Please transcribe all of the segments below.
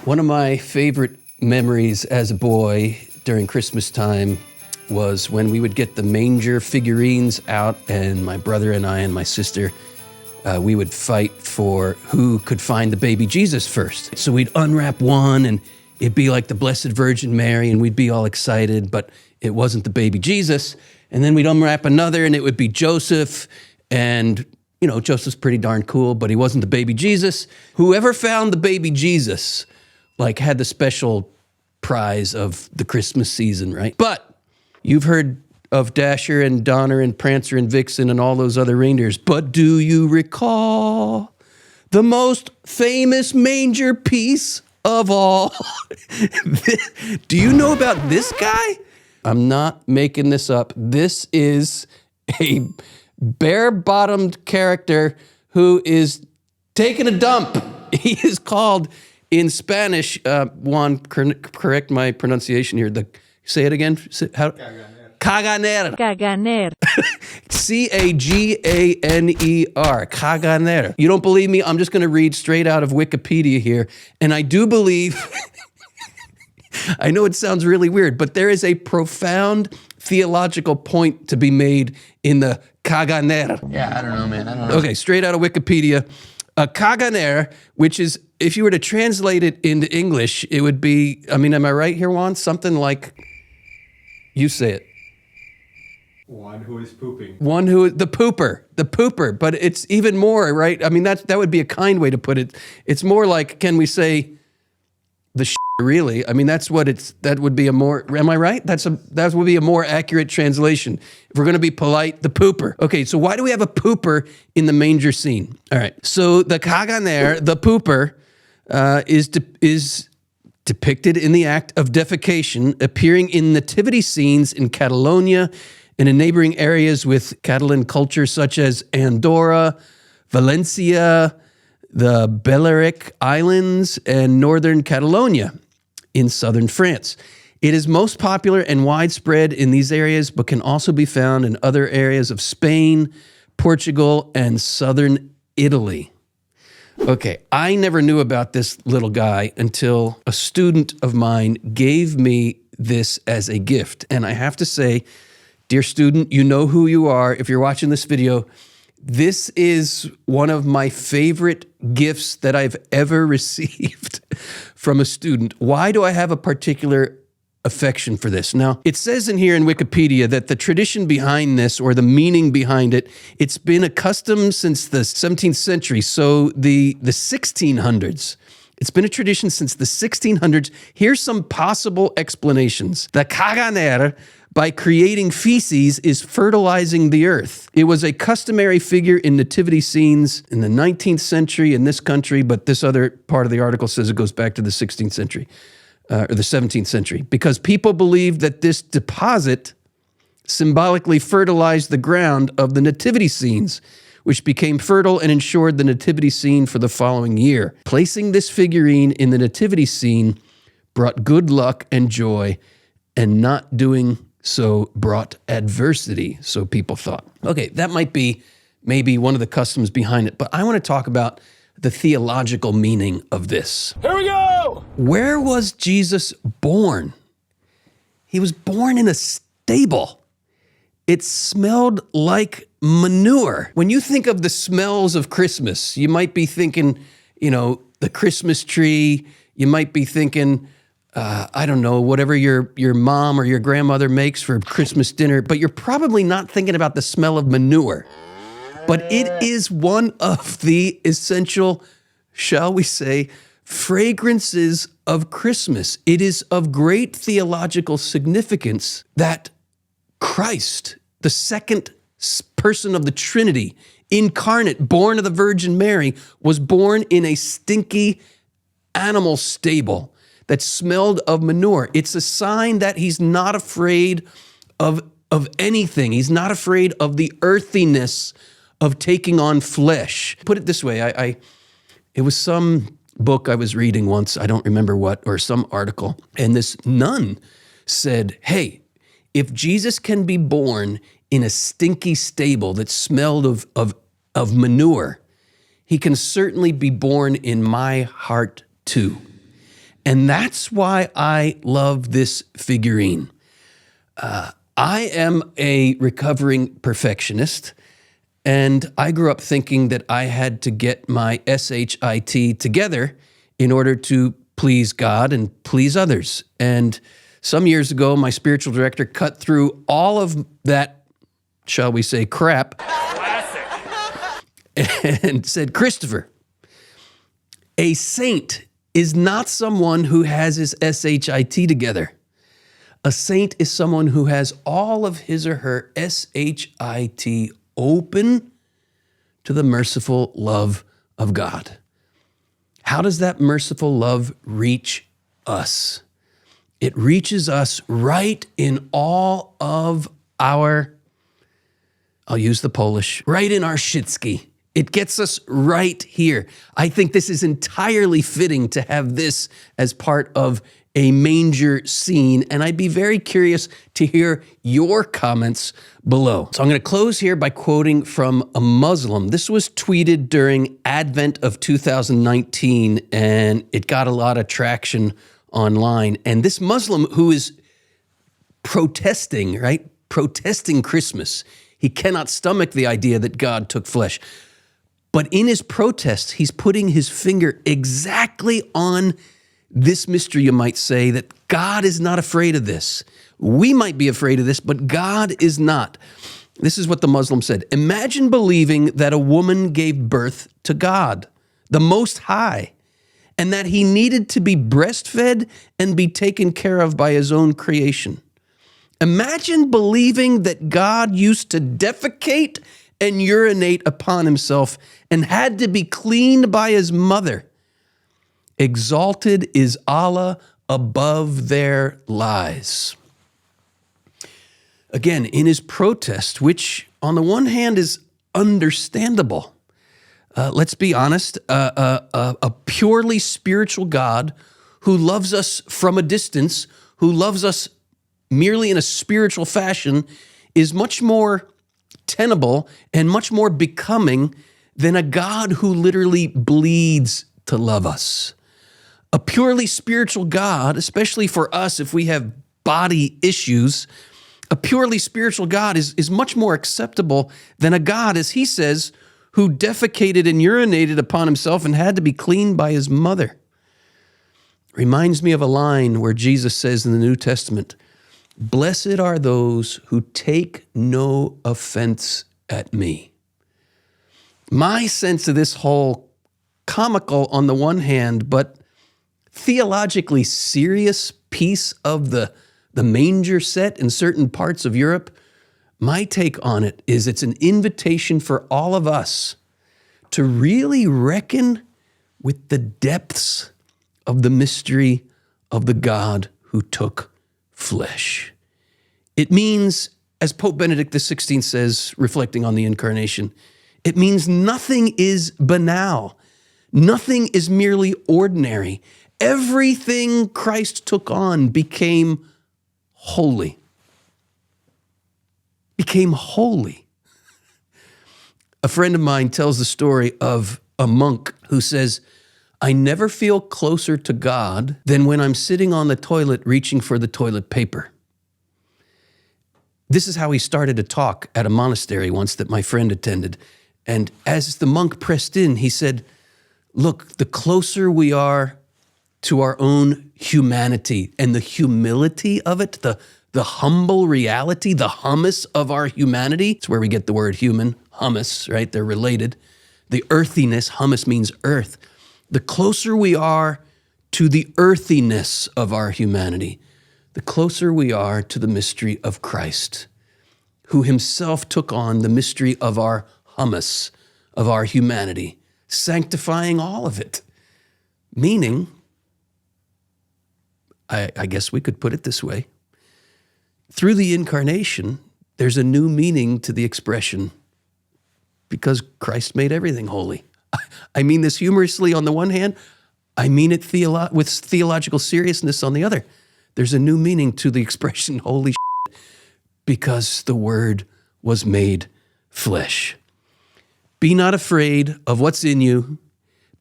One of my favorite memories as a boy during Christmas time was when we would get the Manger figurines out, and my brother and I and my sister, we would fight for who could find the baby Jesus first. So we'd unwrap one and it'd be like the Blessed Virgin Mary and we'd be all excited, but it wasn't the baby Jesus. And then we'd unwrap another and it would be Joseph, and you know, Joseph's pretty darn cool, but he wasn't the baby Jesus. Whoever found the baby Jesus like had the special prize of the Christmas season, right? But you've heard of Dasher and Donner and Prancer and Vixen and all those other reindeers, but do you recall the most famous manger piece of all? Do you know about this guy? I'm not making this up. This is a bare-bottomed character who is taking a dump. He is called, in Spanish, Juan, correct my pronunciation here. Say it again. How? Caganer. Caganer. C-A-G-A-N-E-R. Caganer. You don't believe me? I'm just going to read straight out of Wikipedia here. And I do believe, I know it sounds really weird, but there is a profound theological point to be made in the Caganer. Yeah, I don't know, man. I don't know. Okay, straight out of Wikipedia. Caganer, which is, if you were to translate it into English, it would be, I mean, am I right here, Juan? Something like, you say it. One who is pooping. One who, the pooper, but it's even more, right? I mean, that would be a kind way to put it. It's more like, can we say the shit, really? I mean, that would be a more, am I right? That would be a more accurate translation. If we're going to be polite, the pooper. Okay, so why do we have a pooper in the manger scene? All right, so the Caganer, the pooper, is depicted in the act of defecation, appearing in nativity scenes in Catalonia and in neighboring areas with Catalan culture such as Andorra, Valencia, the Balearic Islands, and northern Catalonia in southern France. It is most popular and widespread in these areas, but can also be found in other areas of Spain, Portugal, and southern Italy. Okay, I never knew about this little guy until a student of mine gave me this as a gift. And I have to say, dear student, you know who you are. If you're watching this video, this is one of my favorite gifts that I've ever received from a student. Why do I have a particular affection for this? Now, it says in here in Wikipedia that the tradition behind this, or the meaning behind it, it's been a custom since the 17th century, so the 1600s. It's been a tradition since the 1600s. Here's some possible explanations. The Caganer, by creating feces, is fertilizing the earth. It was a customary figure in nativity scenes in the 19th century in this country, but this other part of the article says it goes back to the 16th century, or the 17th century, because people believed that this deposit symbolically fertilized the ground of the nativity scenes, which became fertile and ensured the nativity scene for the following year. Placing this figurine in the nativity scene brought good luck and joy, and not doing so brought adversity, so people thought. Okay, that might be maybe one of the customs behind it, but I want to talk about the theological meaning of this. Here we go! Where was Jesus born? He was born in a stable. It smelled like manure. When you think of the smells of Christmas, you might be thinking, you know, the Christmas tree. You might be thinking, I don't know, whatever your mom or your grandmother makes for Christmas dinner, but you're probably not thinking about the smell of manure. But it is one of the essential, shall we say, fragrances of Christmas. It is of great theological significance that Christ, the second person of the Trinity, incarnate, born of the Virgin Mary, was born in a stinky animal stable that smelled of manure. It's a sign that he's not afraid of anything. He's not afraid of the earthiness of taking on flesh. Put it this way, it was some book I was reading once, I don't remember what, or some article, and this nun said, hey, if Jesus can be born in a stinky stable that smelled of manure, he can certainly be born in my heart too. And that's why I love this figurine. I am a recovering perfectionist, and I grew up thinking that I had to get my SHIT together in order to please God and please others. And some years ago, my spiritual director cut through all of that, shall we say, crap. Classic. And said, Christopher, a saint is not someone who has his SHIT together. A saint is someone who has all of his or her SHIT open to the merciful love of God. How does that merciful love reach us? It reaches us right in all of our, I'll use the Polish, right in our shitski. It gets us right here. I think this is entirely fitting to have this as part of a manger scene, and I'd be very curious to hear your comments below. So I'm going to close here by quoting from a Muslim. This was tweeted during Advent of 2019, and it got a lot of traction online. And this Muslim who is protesting, right? Protesting Christmas. He cannot stomach the idea that God took flesh. But in his protest, he's putting his finger exactly on this mystery, you might say, that God is not afraid of this. We might be afraid of this, but God is not. This is what the Muslim said. Imagine believing that a woman gave birth to God, the Most High, and that he needed to be breastfed and be taken care of by his own creation. Imagine believing that God used to defecate and urinate upon himself and had to be cleaned by his mother. Exalted is Allah above their lies. Again, in his protest, which on the one hand is understandable, let's be honest, a purely spiritual God who loves us from a distance, who loves us merely in a spiritual fashion, is much more tenable and much more becoming than a God who literally bleeds to love us. A purely spiritual God, especially for us if we have body issues, a purely spiritual God is much more acceptable than a God, as he says, who defecated and urinated upon himself and had to be cleaned by his mother. Reminds me of a line where Jesus says in the New Testament, "Blessed are those who take no offense at me." My sense of this whole comical on the one hand, but theologically serious piece of the manger set in certain parts of Europe, my take on it is it's an invitation for all of us to really reckon with the depths of the mystery of the God who took flesh. It means, as Pope Benedict XVI says, reflecting on the incarnation, it means nothing is banal. Nothing is merely ordinary. Everything Christ took on became holy. Became holy. A friend of mine tells the story of a monk who says, "I never feel closer to God than when I'm sitting on the toilet reaching for the toilet paper." This is how he started a talk at a monastery once that my friend attended. And as the monk pressed in, he said, "Look, the closer we are to our own humanity and the humility of it, the humble reality, the hummus of our humanity," it's where we get the word human, hummus, right? They're related. The earthiness, hummus means earth. The closer we are to the earthiness of our humanity, the closer we are to the mystery of Christ, who himself took on the mystery of our hummus, of our humanity, sanctifying all of it. Meaning, I guess we could put it this way, through the incarnation, there's a new meaning to the expression, because Christ made everything holy. I mean this humorously on the one hand, I mean it with theological seriousness on the other. There's a new meaning to the expression holy because the Word was made flesh. Be not afraid of what's in you.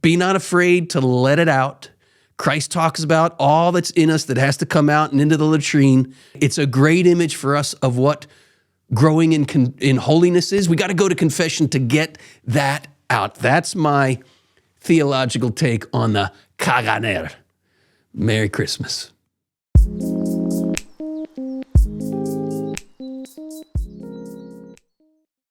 Be not afraid to let it out. Christ talks about all that's in us that has to come out and into the latrine. It's a great image for us of what growing in holiness is. We got to go to confession to get that out. That's my theological take on the Caganer. Merry Christmas.